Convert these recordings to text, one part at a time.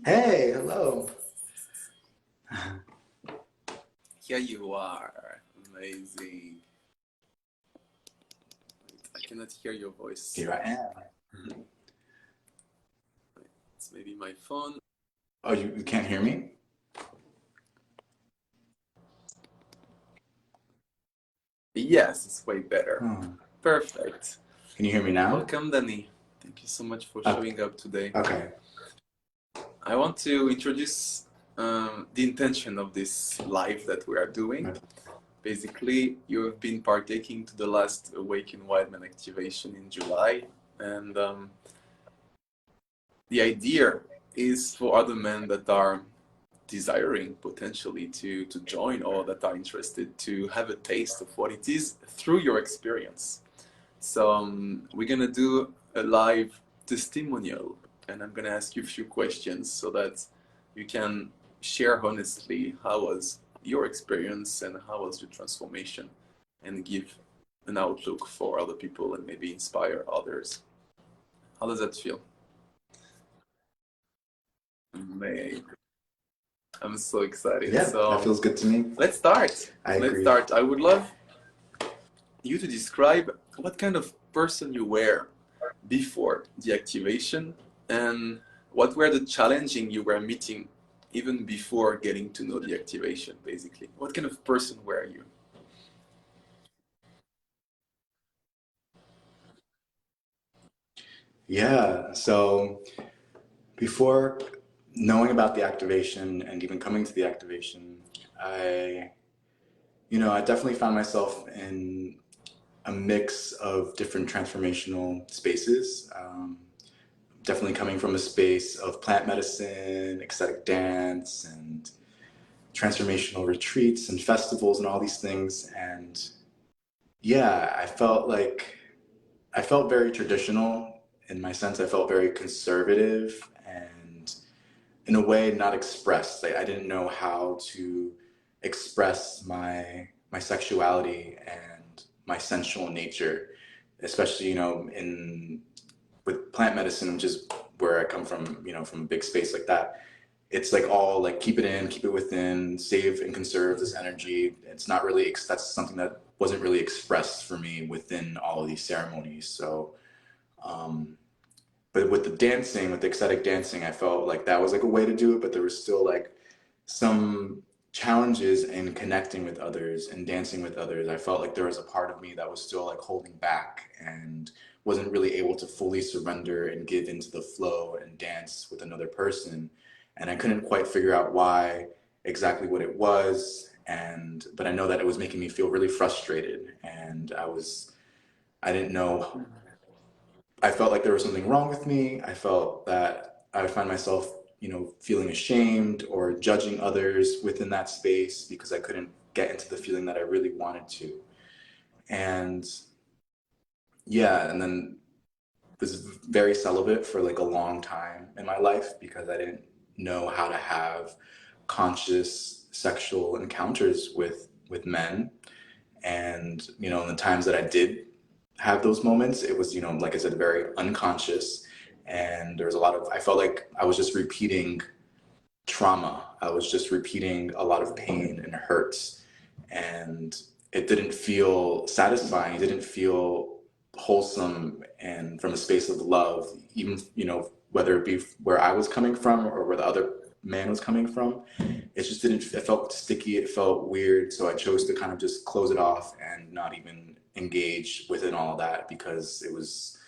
Hey, hello. Here you are. Amazing. I cannot hear your voice. Here I am. It's maybe my phone. Oh, you can't hear me? Yes, it's way better. Hmm. Perfect. Can you hear me now? Welcome, Danny. Thank you so much for showing up today. Okay. I want to introduce the intention of this live that we are doing. Basically, you have been partaking to the last Awaken Wildmen Activation in July, and the idea is for other men that are desiring potentially to join or that are interested to have a taste of what it is through your experience. So we're gonna do a live testimonial, and I'm gonna ask you a few questions so that you can share honestly how was your experience and how was your transformation, and give an outlook for other people and maybe inspire others. How does that feel? Amazing. I'm so excited. Yeah, So that feels good to me. let's start. I Let's agree. start. I would love you to describe what kind of person you were before the activation and what were the challenging you were meeting even before getting to know the activation, basically. What kind of person were you? Yeah, so before knowing about the activation and even coming to the activation, I, I definitely found myself in a mix of different transformational spaces. Definitely coming from a space of plant medicine, ecstatic dance, and transformational retreats and festivals and all these things. And yeah, I felt very traditional in my sense. I felt very conservative and in a way not expressed. Like I didn't know how to express my sexuality and my sensual nature, especially, in with plant medicine, which is where I come from, from a big space like that. It's like all like keep it in, keep it within, save and conserve this energy. It's not really, that's something that wasn't really expressed for me within all of these ceremonies. So, um, but with the dancing, with the ecstatic dancing, I felt like that was like a way to do it, but there was still like some challenges in connecting with others and dancing with others. I felt like there was a part of me that was still like holding back and wasn't really able to fully surrender and give into the flow and dance with another person. And I couldn't quite figure out why, exactly what it was. And but I know that it was making me feel really frustrated, and I didn't know. I felt like there was something wrong with me. I felt that I would find myself, feeling ashamed or judging others within that space because I couldn't get into the feeling that I really wanted to. And yeah, and then was very celibate for like a long time in my life because I didn't know how to have conscious sexual encounters with men. And in the times that I did have those moments, it was, like I said, very unconscious. And there was a lot of, I felt like I was just repeating trauma. I was just repeating a lot of pain and hurts. And it didn't feel satisfying. It didn't feel wholesome and from a space of love, even, whether it be where I was coming from or where the other man was coming from. It just didn't, it felt sticky. It felt weird. So I chose to kind of just close it off and not even engage within all that because it was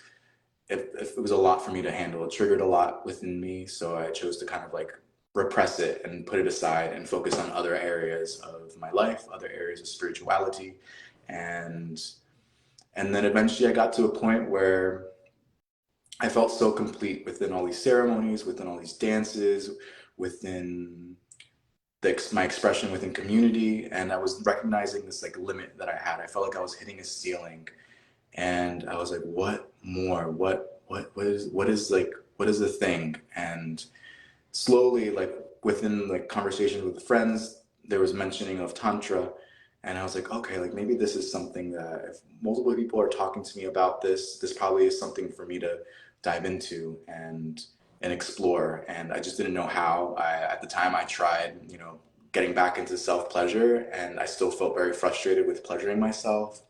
a lot for me to handle. It triggered a lot within me, so I chose to kind of like repress it and put it aside and focus on other areas of my life, other areas of spirituality, and and then eventually I got to a point where I felt so complete within all these ceremonies, within all these dances, within my expression within community, and I was recognizing this like limit that I had. I felt like I was hitting a ceiling, and I was like, what more? What is the thing? And slowly, like within like conversations with friends, there was mentioning of tantra, and I was like, okay, like maybe this is something that if multiple people are talking to me about this, this probably is something for me to dive into. And and explore. And I just didn't know how. At the time, I tried, getting back into self-pleasure, and I still felt very frustrated with pleasuring myself.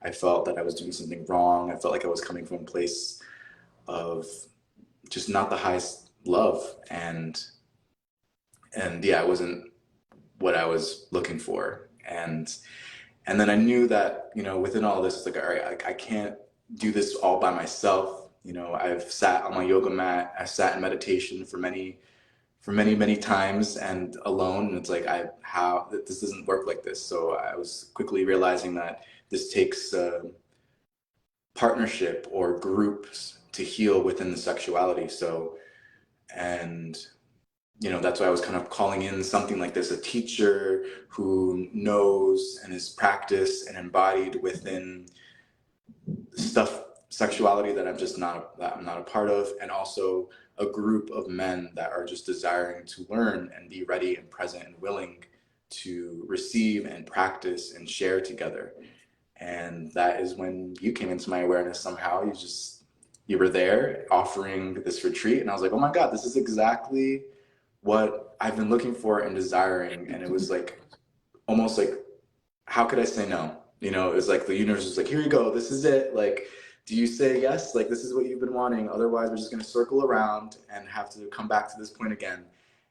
I felt that I was doing something wrong. I felt like I was coming from a place of just not the highest love, and yeah, it wasn't what I was looking for. And then I knew that, within all this, it's like, all right, I can't do this all by myself. I've sat on my yoga mat, I sat in meditation for many times and alone. And it's like, this doesn't work like this. So I was quickly realizing that this takes partnership or groups to heal within the sexuality. So, and that's why I was kind of calling in something like this, a teacher who knows and is practiced and embodied within sexuality that I'm not a part of, and also a group of men that are just desiring to learn and be ready and present and willing to receive and practice and share together. And that is when you came into my awareness somehow. You were there offering this retreat, and I was like, oh my God, this is exactly what I've been looking for and desiring. And it was like, almost like, how could I say no? It was like the universe was like, here you go, this is it. Like, do you say yes? Like, this is what you've been wanting. Otherwise, we're just going to circle around and have to come back to this point again.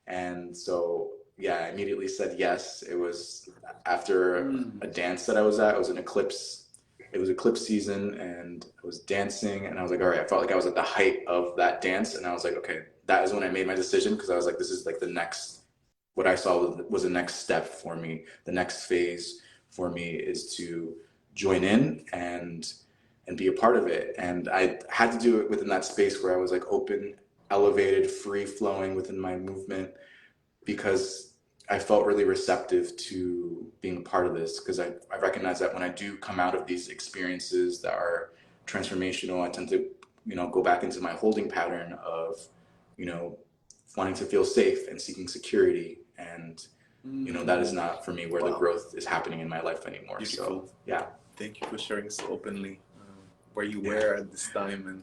And so, yeah, I immediately said yes. It was after a dance that I was at. It was an eclipse. It was eclipse season, and I was dancing, and I was like, all right, I felt like I was at the height of that dance. And I was like, okay, that is when I made my decision, because I was like, this is like the next, what I saw was the next step for me. The next phase for me is to join in and be a part of it. And I had to do it within that space where I was like open, elevated, free flowing within my movement, because I felt really receptive to being a part of this. Because I recognize that when I do come out of these experiences that are transformational, I tend to, go back into my holding pattern of, wanting to feel safe and seeking security. And that is not for me where the growth is happening in my life anymore. Beautiful. So yeah. Thank you for sharing so openly where you were at this time,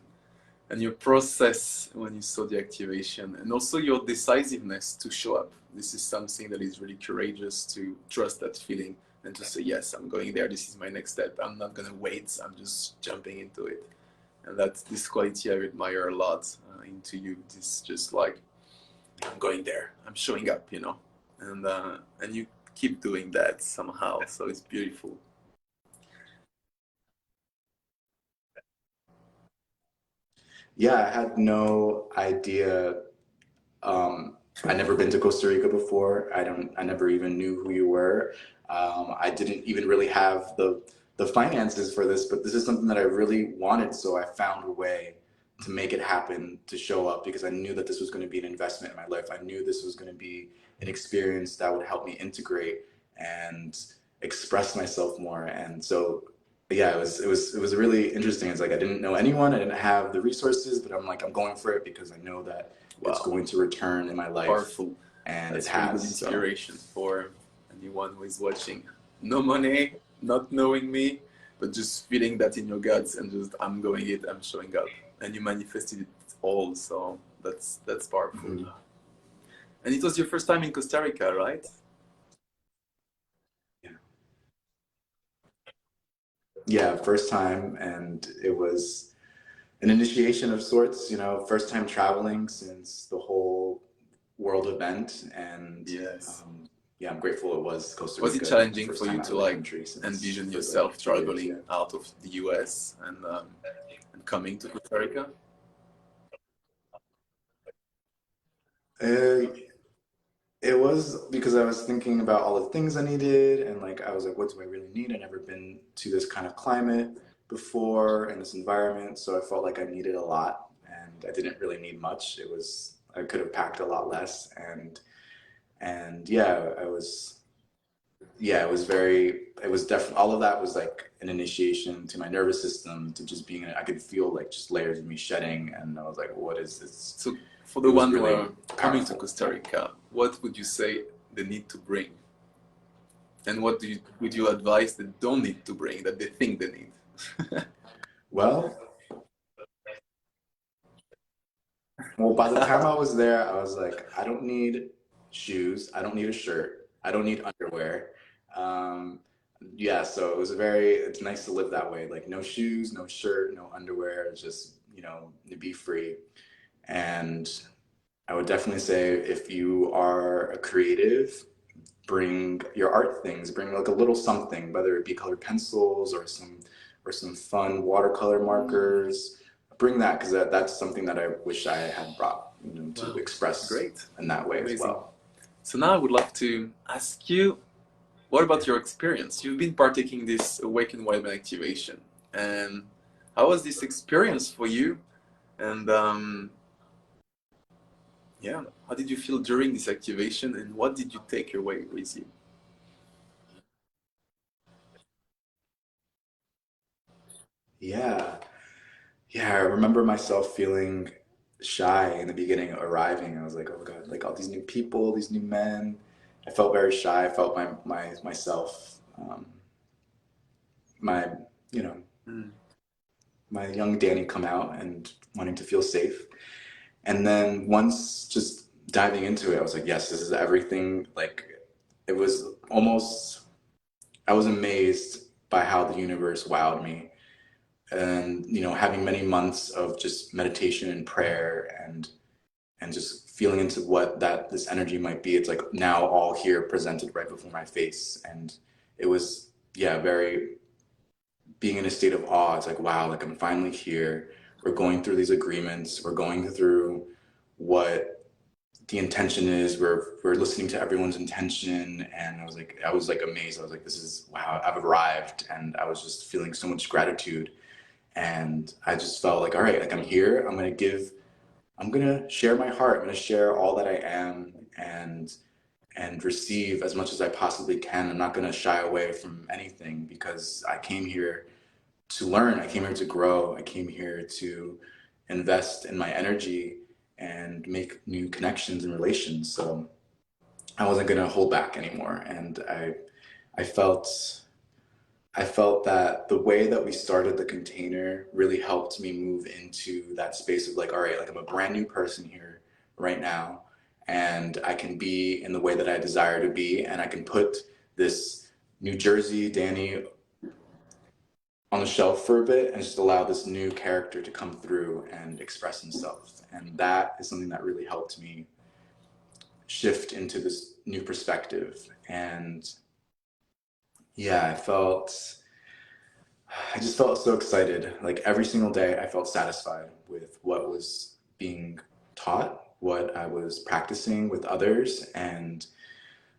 and your process when you saw the activation, and also your decisiveness to show up. This is something that is really courageous, to trust that feeling and to say, yes, I'm going there. This is my next step. I'm not going to wait. I'm just jumping into it. And that's this quality I admire a lot into you. This just like, I'm going there. I'm showing up, and you keep doing that somehow. So it's beautiful. Yeah, I had no idea. I never been to Costa Rica before. I never even knew who you were. I didn't even really have the finances for this, but this is something that I really wanted. So I found a way to make it happen, to show up, because I knew that this was going to be an investment in my life. I knew this was going to be an experience that would help me integrate and express myself more. And so, yeah, it was really interesting. It's like I didn't know anyone, I didn't have the resources, but I'm like, I'm going for it because I know that it's going to return in my life. Powerful. And that's it has. Really good inspiration for anyone who is watching. No money, not knowing me, but just feeling that in your guts, and just, I'm going it, I'm showing up, and you manifested it all. So that's powerful. Mm-hmm. And it was your first time in Costa Rica, right? Yeah, first time, and it was an initiation of sorts, first time traveling since the whole world event. And yes, yeah, I'm grateful it was Costa Rica. Was it challenging for you to like envision yourself traveling out of the US and coming to Costa Rica? It was because I was thinking about all the things I needed, and like I was like, what do I really need? I've never been to this kind of climate before in this environment, so I felt like I needed a lot, and I didn't really need much. I could have packed a lot less, and yeah, it was definitely, all of that was like an initiation to my nervous system, to just being, I could feel like just layers of me shedding, and I was like, what is this? So for the one who are coming to Costa Rica, what would you say they need to bring? And what would you advise they don't need to bring, that they think they need? Well, Well, by the time I was there, I was like, I don't need shoes. I don't need a shirt. I don't need underwear. Um, yeah, so it's nice to live that way. Like no shoes, no shirt, no underwear, just, to be free. And I would definitely say if you are a creative, bring your art things, bring like a little something, whether it be colored pencils or some fun watercolor markers. Bring that because that's something that I wish I had brought, to Wow, express great, in that way as amazing. well. So now I would love to ask you, what about your experience? You've been partaking this Awaken Wildmen Activation, and how was this experience for you? And yeah, how did you feel during this activation, and what did you take away with you? Yeah. Yeah, I remember myself feeling shy in the beginning arriving. I was like, oh God, like all these new people, these new men. I felt very shy. I felt myself, my, you know, Mm. my young Danny come out and wanting to feel safe. And then once just diving into it, I was like, yes, this is everything. Like it was almost, I was amazed by how the universe wowed me. And, having many months of just meditation and prayer and just feeling into what this energy might be. It's like now all here presented right before my face. And it was, yeah, very being in a state of awe. It's like, wow, like I'm finally here. We're going through these agreements. We're going through what the intention is. We're listening to everyone's intention. And I was like amazed. I was like, this is, wow, I've arrived. And I was just feeling so much gratitude. And I just felt like, all right, like I'm here. I'm gonna share my heart. I'm gonna share all that I am and receive as much as I possibly can. I'm not gonna shy away from anything because I came here to learn. I came here to grow. I came here to invest in my energy and make new connections and relations. So I wasn't gonna hold back anymore. And I felt I felt that the way that we started the container really helped me move into that space of like, all right, like I'm a brand new person here right now, and I can be in the way that I desire to be, and I can put this New Jersey Danny on the shelf for a bit and just allow this new character to come through and express himself. And that is something that really helped me shift into this new perspective. And yeah, I just felt so excited. Like every single day, I felt satisfied with what was being taught, what I was practicing with others, and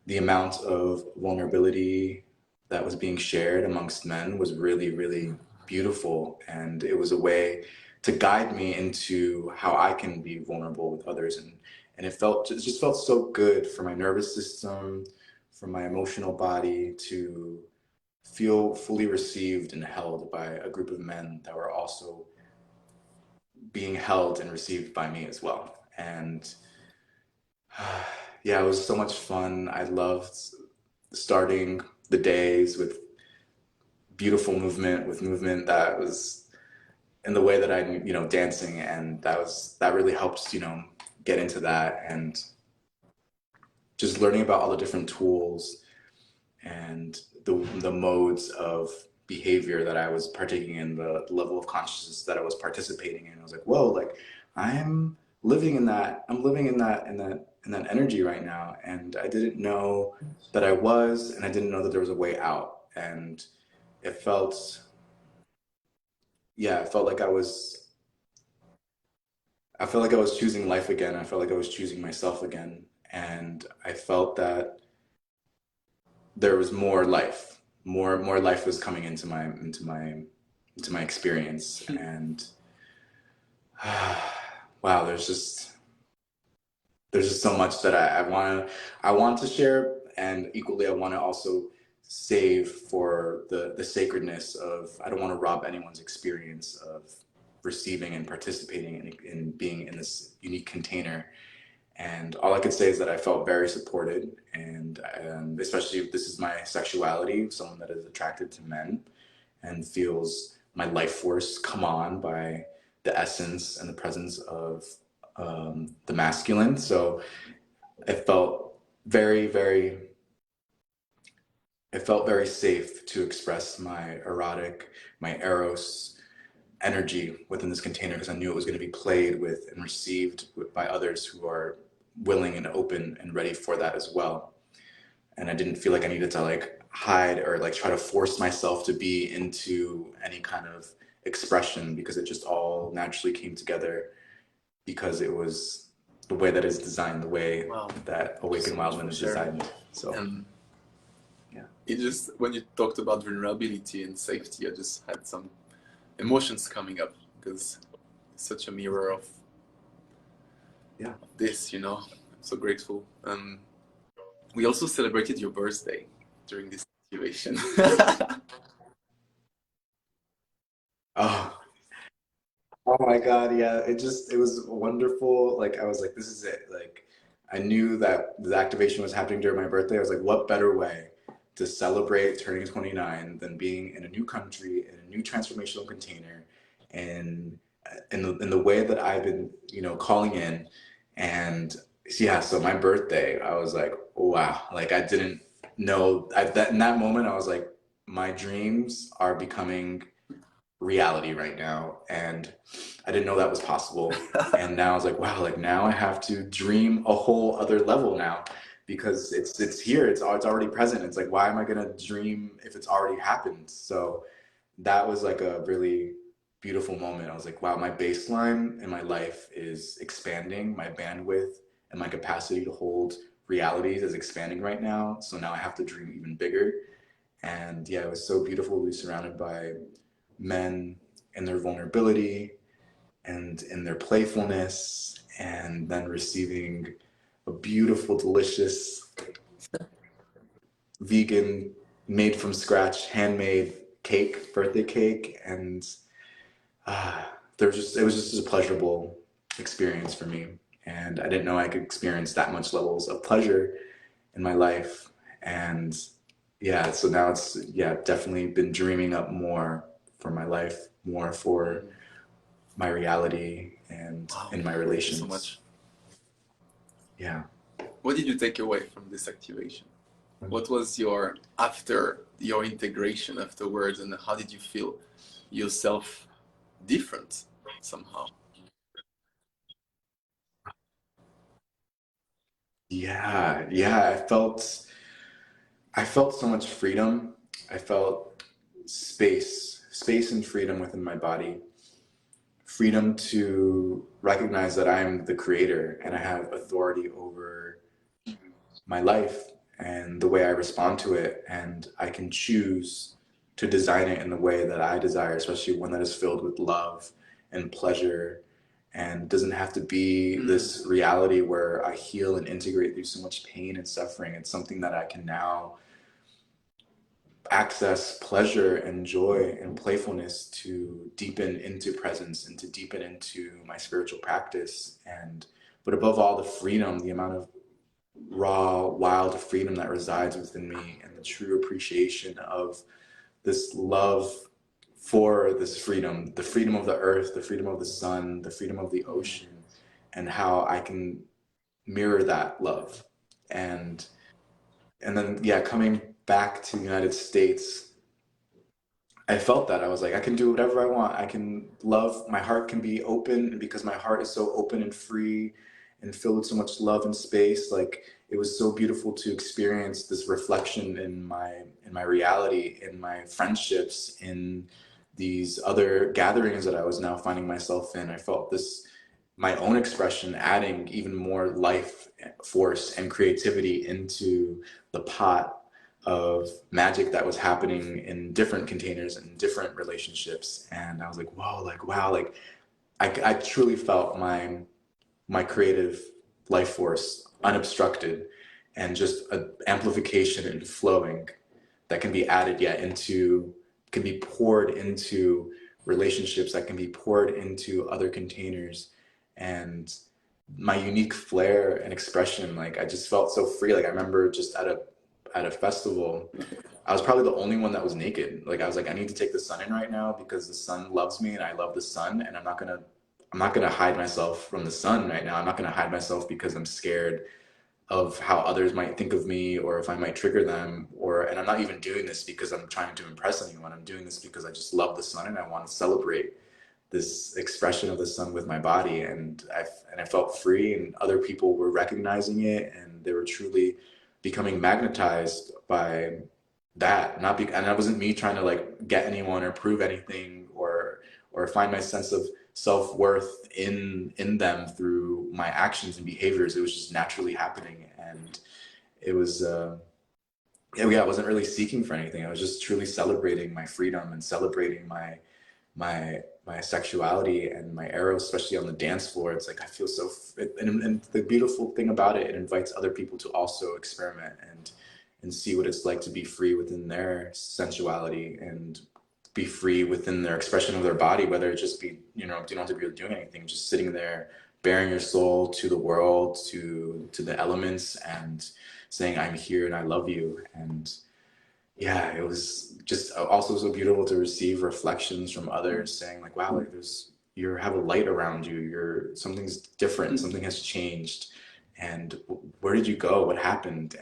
the amount of vulnerability that was being shared amongst men was really, really beautiful. And it was a way to guide me into how I can be vulnerable with others. And it just felt so good for my nervous system, for my emotional body to feel fully received and held by a group of men that were also being held and received by me as well. And yeah, it was so much fun. I loved starting the days with beautiful movement, with movement that was in the way that I, dancing. And that really helped, get into that and just learning about all the different tools and the modes of behavior that I was partaking in, the level of consciousness that I was participating in. I was like, whoa, like I'm living in that, in that energy right now. And I didn't know that I was, and I didn't know that there was a way out. And it felt, yeah, I felt like I was choosing life again. I felt like I was choosing myself again. And I felt that there was more life, more life was coming into my experience. And wow, there's just so much that I want to share, and equally I want to also save for the sacredness of, I don't want to rob anyone's experience of receiving and participating in being in this unique container. And all I could say is that I felt very supported, and especially if this is my sexuality, someone that is attracted to men and feels my life force come on by the essence and the presence of the masculine. So it felt very, very, it felt very safe to express my erotic, my eros energy within this container, because I knew it was going to be played with and received by others who are willing and open and ready for that as well. And I didn't feel like I needed to like hide or like try to force myself to be into any kind of expression, because it just all naturally came together, because it was the way that it's designed, the way Wow. that Awaken So much Wildmen for is sharing. designed. So And yeah. it just, when you talked about vulnerability and safety, I just had some emotions coming up, because it's such a mirror of this, you know. I'm so grateful. We also celebrated your birthday during this activation. Oh, oh my God, yeah. It was wonderful. Like I was like, this is it. Like I knew that the activation was happening during my birthday. I was like, what better way to celebrate turning 29 than being in a new country, in a new transformational container, and in the way that I've been, you know, calling in. And yeah, so my birthday, I was like, wow. Like I didn't know that in that moment, I was like, my dreams are becoming reality right now, and I didn't know that was possible. And now I was like, wow, like now I have to dream a whole other level now, because it's here, it's already present. It's like, why am I gonna dream if it's already happened? So that was like a really beautiful moment. I was like, wow, my baseline in my life is expanding, my bandwidth and my capacity to hold realities is expanding right now. So now I have to dream even bigger. And yeah, it was so beautiful to be surrounded by men in their vulnerability and in their playfulness, and then receiving a beautiful, delicious, vegan, made from scratch, handmade cake, birthday cake. And it was just a pleasurable experience for me. And I didn't know I could experience that much levels of pleasure in my life. And yeah, so now it's, yeah, definitely been dreaming up more for my life, more for my reality and Wow. in my Thank you relations. so much. Yeah. What did you take away from this activation? What was your, after your integration afterwards, and how did you feel yourself different somehow? Yeah, yeah, I felt so much freedom. I felt space and freedom within my body. Freedom to recognize that I'm the creator and I have authority over my life and the way I respond to it, and I can choose to design it in the way that I desire, especially one that is filled with love and pleasure, and doesn't have to be this reality where I heal and integrate through so much pain and suffering. It's something that I can now access pleasure and joy and playfulness to deepen into presence and to deepen into my spiritual practice. And but above all, the freedom, the amount of raw, wild freedom that resides within me, and the true appreciation of this love for this freedom, the freedom of the earth, the freedom of the sun, the freedom of the ocean, and how I can mirror that love. And then yeah, coming back to the United States, I felt that I was like, I can do whatever I want. I can love, my heart can be open, and because my heart is so open and free and filled with so much love and space, like it was so beautiful to experience this reflection in my reality, in my friendships, in these other gatherings that I was now finding myself in. I felt this, my own expression, adding even more life force and creativity into the pot of magic that was happening in different containers and different relationships. And I was like, whoa, like, wow, like I truly felt my creative life force unobstructed, and just an amplification and flowing that can be added yet into, can be poured into relationships, that can be poured into other containers. And my unique flair and expression, like I just felt so free. Like I remember just at a festival, I was probably the only one that was naked. Like I was like, I need to take the sun in right now because the sun loves me and I love the sun, and I'm not gonna I'm not going to hide myself from the sun right now. I'm not going to hide myself because I'm scared of how others might think of me, or if I might trigger them, and I'm not even doing this because I'm trying to impress anyone. I'm doing this because I just love the sun and I want to celebrate this expression of the sun with my body. And I felt free, and other people were recognizing it, and they were truly becoming magnetized by that. And that wasn't me trying to like get anyone or prove anything, or find my sense of self-worth in them through my actions and behaviors. It was just naturally happening, and it was I wasn't really seeking for anything. I was just truly celebrating my freedom and celebrating my sexuality and my eros, especially on the dance floor. It's like I feel so and the beautiful thing about it, it invites other people to also experiment and see what it's like to be free within their sensuality and be free within their expression of their body, whether it just be, you don't have to be doing anything, just sitting there, bearing your soul to the world, to the elements, and saying, I'm here and I love you. And yeah, it was just also so beautiful to receive reflections from others saying like, wow, like you have a light around you. Something's different. Something has changed. And where did you go? What happened?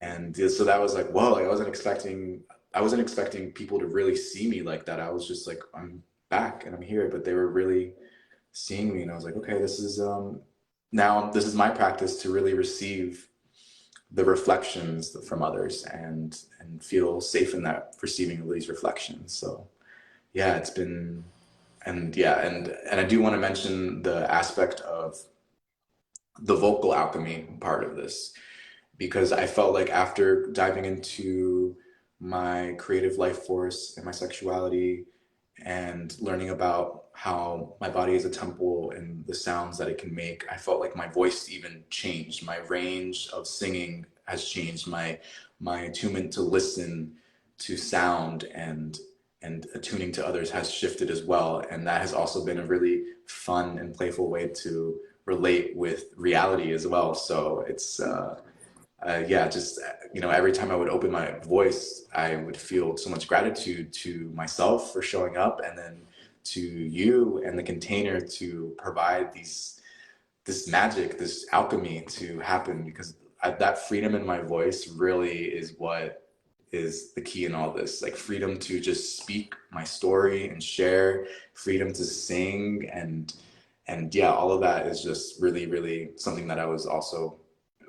And so that was like, whoa, like I wasn't expecting people to really see me like that. I was just like, I'm back and I'm here, but they were really seeing me. And I was like, okay, now this is my practice to really receive the reflections from others and feel safe in that receiving of these reflections. So yeah, it's been, and yeah, and I do want to mention the aspect of the vocal alchemy part of this, because I felt like after diving into my creative life force and my sexuality and learning about how my body is a temple and the sounds that it can make, I felt like my voice even changed. My range of singing has changed. My attunement to listen to sound and attuning to others has shifted as well. And that has also been a really fun and playful way to relate with reality as well. So it's yeah, just every time I would open my voice, I would feel so much gratitude to myself for showing up, and then to you and the container to provide this magic, this alchemy to happen, because that freedom in my voice really is what is the key in all this. Like freedom to just speak my story and share, freedom to sing, and yeah, all of that is just really, really something that I was also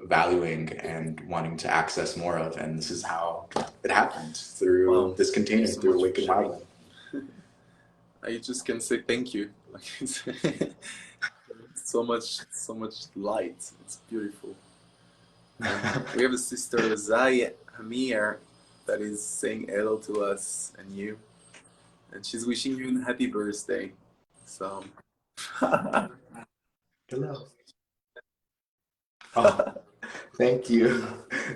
valuing and wanting to access more of. And this is how it happened, through Wow, this thank you container, so through much for Awaken sharing. Wildmen. I just can say thank you. Like it's so much light. It's beautiful. And we have a sister, Zai Hamir, that is saying hello to us and you, and she's wishing you a happy birthday. So, Hello. Oh, thank you.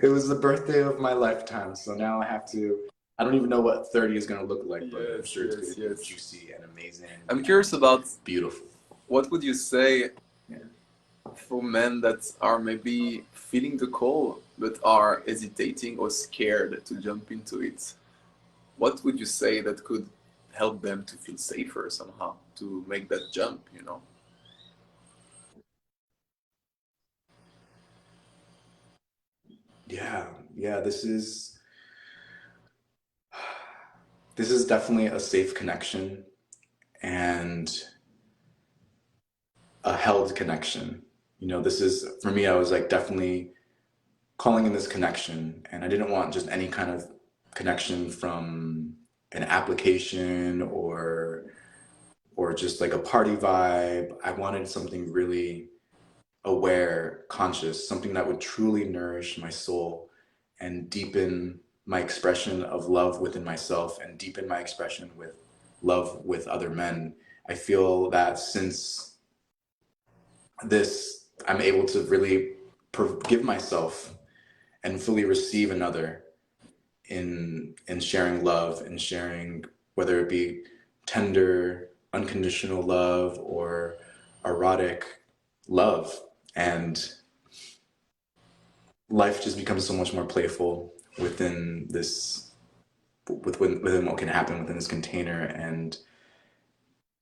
It was the birthday of my lifetime, so now I don't even know what 30 is going to look like, but I'm yes, sure it's going yes, to be yes. juicy and amazing I'm curious and about beautiful. what would you say for men that are maybe feeling the call but are hesitating or scared to jump into it? What would you say that could help them to feel safer somehow to make that jump, you know? Yeah, yeah, this is definitely a safe connection and a held connection. This is, for me, I was like definitely calling in this connection, and I didn't want just any kind of connection from an application or just like a party vibe. I wanted something really aware, conscious, something that would truly nourish my soul and deepen my expression of love within myself and deepen my expression with love with other men. I feel that since this, I'm able to really give myself and fully receive another in sharing love and sharing, whether it be tender, unconditional love or erotic love. And life just becomes so much more playful within this, within what can happen within this container. And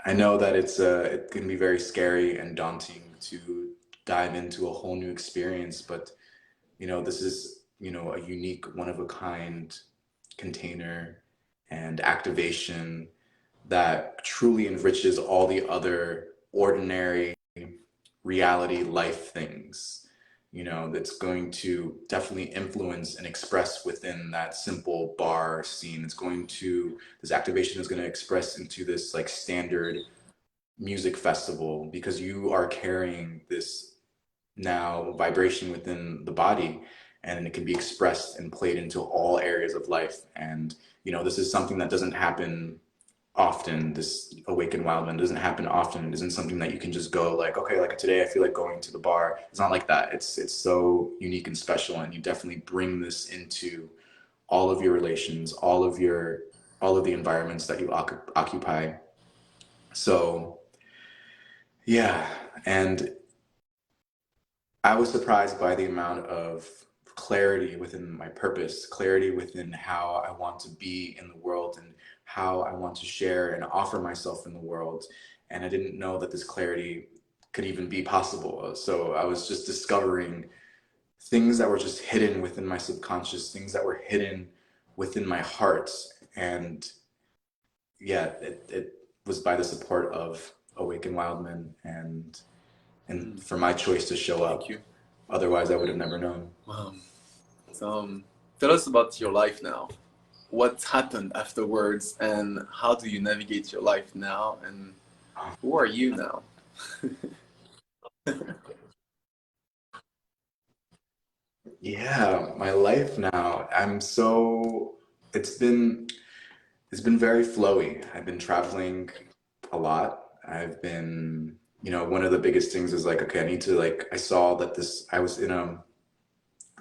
I know that it can be very scary and daunting to dive into a whole new experience, but this is, a unique, one of a kind container and activation that truly enriches all the other ordinary reality life things, that's going to definitely influence and express within that simple bar scene. This activation is going to express into this like standard music festival because you are carrying this now vibration within the body, and it can be expressed and played into all areas of life. And this is something that doesn't happen often. This Awaken Wildman doesn't happen often. It isn't something that you can just go like, okay, like today I feel like going to the bar. It's not like that. It's so unique and special, and you definitely bring this into all of your relations, all of the environments that you occupy. So yeah, and I was surprised by the amount of clarity within my purpose, clarity within how I want to be in the world and how I want to share and offer myself in the world. And I didn't know that this clarity could even be possible. So I was just discovering things that were just hidden within my subconscious, things that were hidden within my heart. And yeah, it was by the support of Awaken Wildmen and for my choice to show Thank up. you. Otherwise, I would have never known. So, tell us about your life now. What happened afterwards, and how do you navigate your life now? And who are you now? Yeah, my life now. It's been it's been very flowy. I've been traveling a lot. I've been, one of the biggest things is like, okay, I need to like I saw that I was in a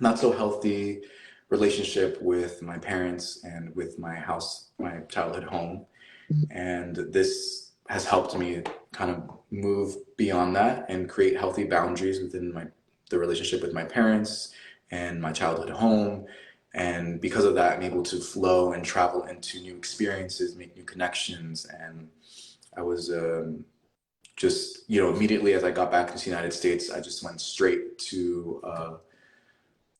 not so healthy relationship with my parents and with my childhood home. And this has helped me kind of move beyond that and create healthy boundaries within the relationship with my parents and my childhood home. And because of that, I'm able to flow and travel into new experiences, make new connections. And I was just, immediately as I got back to the United States, I just went straight to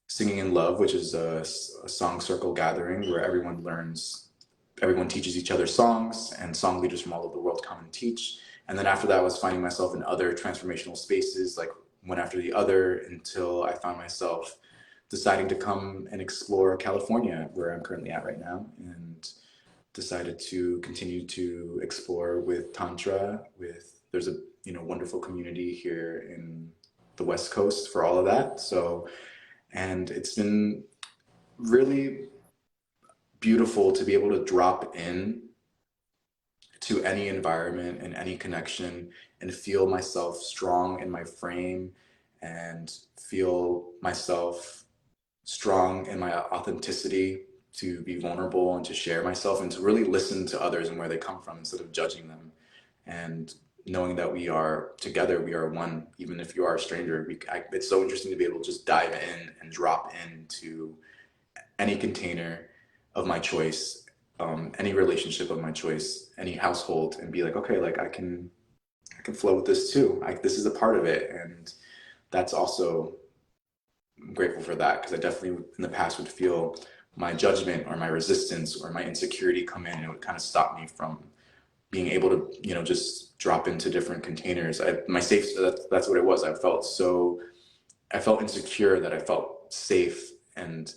Singing in Love, which is a song circle gathering where everyone teaches each other songs, and song leaders from all over the world come and teach. And then after that, I was finding myself in other transformational spaces, like one after the other, until I found myself deciding to come and explore California, where I'm currently at right now, and decided to continue to explore with Tantra. There's a wonderful community here in the West Coast for all of that. So, and it's been really beautiful to be able to drop in to any environment and any connection and feel myself strong in my frame and feel myself strong in my authenticity to be vulnerable and to share myself and to really listen to others and where they come from instead of judging them, and knowing that we are together, we are one. Even if you are a stranger, it's so interesting to be able to just dive in and drop into any container of my choice, any relationship of my choice, any household, and be like, okay, like I can flow with this too. This is a part of it, and that's also, I'm grateful for that, because I definitely in the past would feel my judgment or my resistance or my insecurity come in, and it would kind of stop me from being able to, just drop into different containers. My safe, that's what it was. I felt insecure that I felt safe and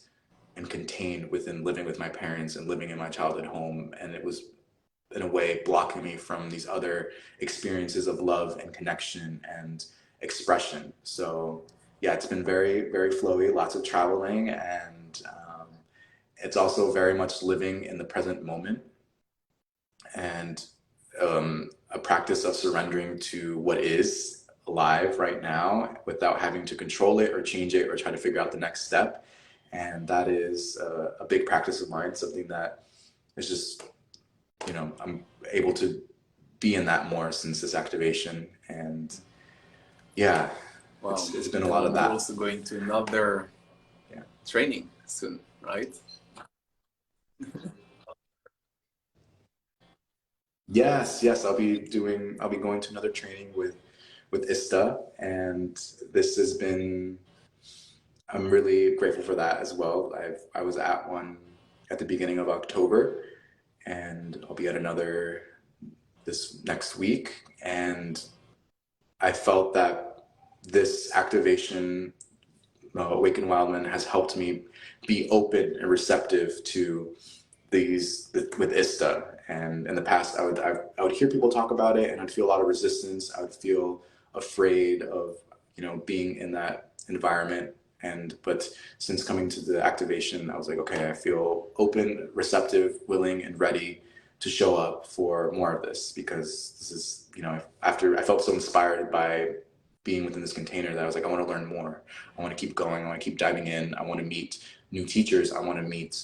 contained within living with my parents and living in my childhood home. And it was, in a way, blocking me from these other experiences of love and connection and expression. So yeah, it's been very, very flowy, lots of traveling. And it's also very much living in the present moment, and a practice of surrendering to what is alive right now without having to control it or change it or try to figure out the next step. And that is a big practice of mine, something that is just, I'm able to be in that more since this activation. And yeah, Wow. it's been a And lot of you're that. also going to another Yeah. training soon, right? Yes, I'll be going to another training with ISTA, and this has been, I'm really grateful for that as well. I was at one at the beginning of October, and I'll be at another this next week, and I felt that this activation, Awaken Wildman, has helped me be open and receptive to with ISTA. And in the past, I would hear people talk about it, and I'd feel a lot of resistance. I would feel afraid of being in that environment. But since coming to the activation, I was like, okay, I feel open, receptive, willing, and ready to show up for more of this, because this is, after I felt so inspired by being within this container, that I was like, I want to learn more. I want to keep going. I want to keep diving in. I want to meet new teachers. I want to meet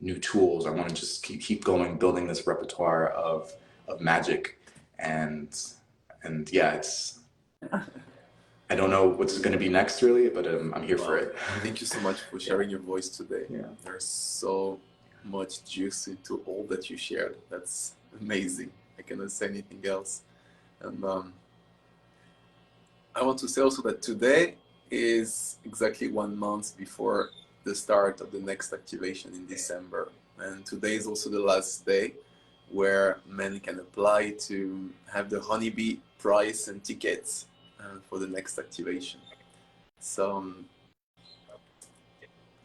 new tools. I want to just keep going, building this repertoire of magic. And yeah, it's, I don't know what's going to be next really, but I'm here for it. Thank you so much for sharing your voice today. Yeah. There's so much juice into all that you shared. That's amazing. I cannot say anything else. And I want to say also that today is exactly 1 month before the start of the next activation in December. And today is also the last day where men can apply to have the honeybee price and tickets for the next activation. So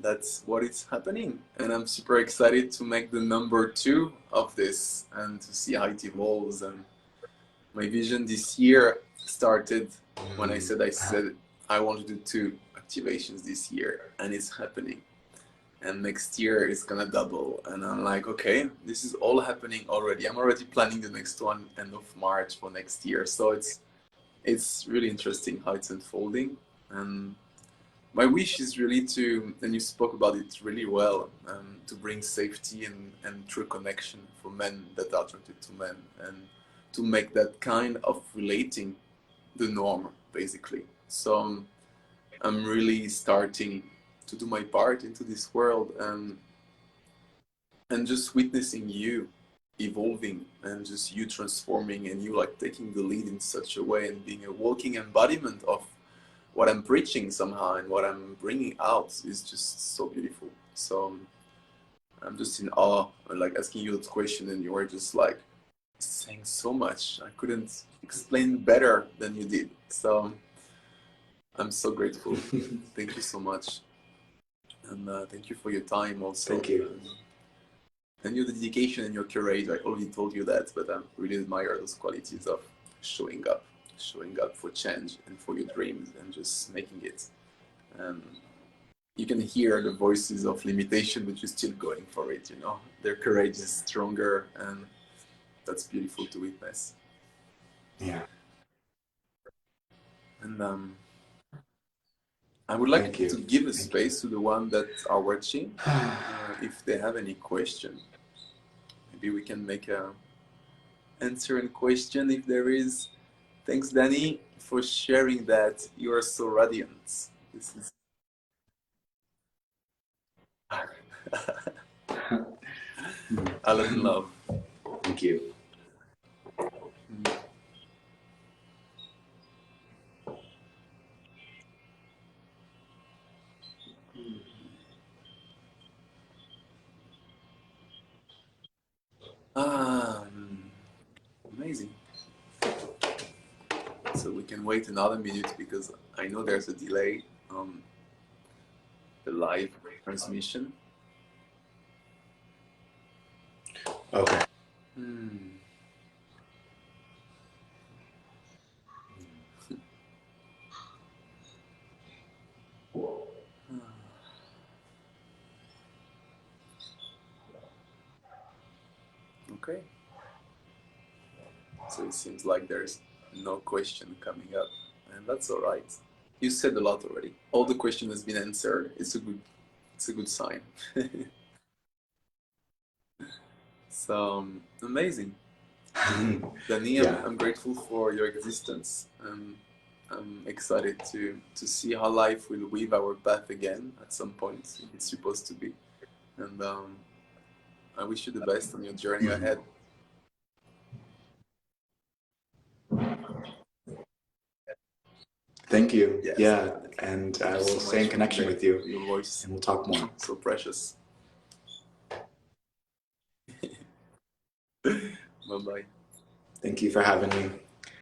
that's what is happening. And I'm super excited to make the number 2 of this and to see how it evolves. And my vision this year started when I said I want to do 2 activations this year, and it's happening. And next year it's gonna double. And I'm like, okay, this is all happening already. I'm already planning the next one end of March for next year. So it's really interesting how it's unfolding. And my wish is really to, and you spoke about it really well, to bring safety and true connection for men that are attracted to men, and to make that kind of relating the norm, basically. So I'm really starting to do my part into this world, and just witnessing you evolving, and just you transforming, and you like taking the lead in such a way, and being a walking embodiment of what I'm preaching somehow, and what I'm bringing out is just so beautiful. So I'm just in awe, like asking you that question, and you were just like saying so much. I couldn't explain better than you did. So I'm so grateful. Thank you so much. And thank you for your time also. Thank you. And your dedication and your courage. I already told you that, but I really admire those qualities of showing up for change and for your dreams, and just making it. And you can hear the voices of limitation, but you're still going for it, Their courage is stronger, and that's beautiful to witness. Yeah. And I would like to give a space to the ones that are watching, if they have any question. Maybe we can make a answer and question if there is. Thanks, Danny, for sharing that. You are so radiant. This is a lot of love. Thank you. Amazing. So we can wait another minute, because I know there's a delay on the live transmission. Okay. Okay. So it seems like there's no question coming up, and that's all right. You said a lot already. All the question has been answered. It's a good sign. So amazing. Danny, Yeah. I'm grateful for your existence. I'm excited to see how life will weave our path again at some point, if it's supposed to be. And I wish you the best on your journey ahead. Thank you. Yes. Yeah, and I Thank you will so stay much in for connection today. with you, Your voice, and we'll talk more. so precious. Bye-bye. Thank you for having me.